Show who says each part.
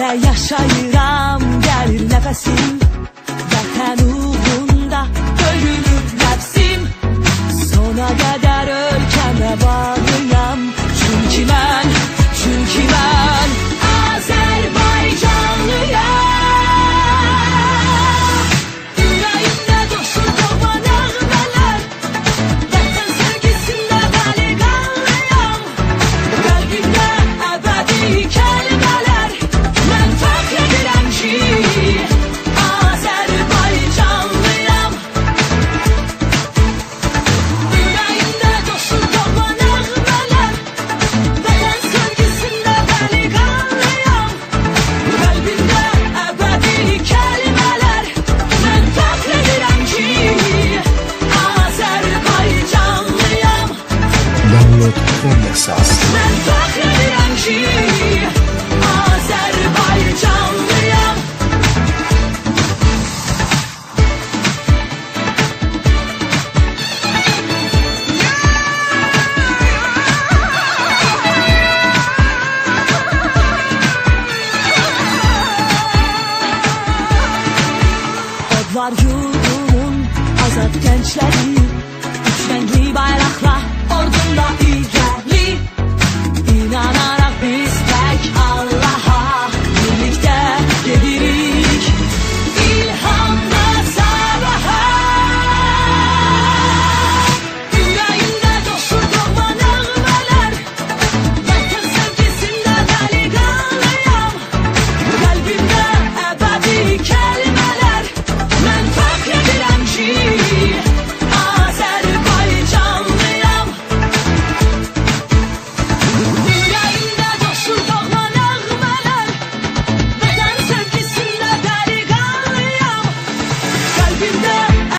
Speaker 1: Elə yaşayıram, gəlir nəfəsim, vətən uğrunda ölürüm nəfsim. Sona qədər ölkəmə bağlıyam, çünki mən Azərbaycanlıyam. Ürəyimdə coşur doğan nəğmələr, vətən sevgisində dəli qanlıyam. Qəlbimdə əbədi kəlmələr, mən fəxr edirəm ki Azərbaycanlıyam. Ürəyimdə coşur doğan nəğmələr, vətən sevgisində dəli qanlıyam. Qəlbimdə əbədi kəlmələr, mən fəxr edirəm ki Azərbaycanlıyam.
Speaker 2: Download from esas.
Speaker 1: Mən fəxr edirəm ki Azərbaycanlıyam. Odlar yurdumun azad gençleri,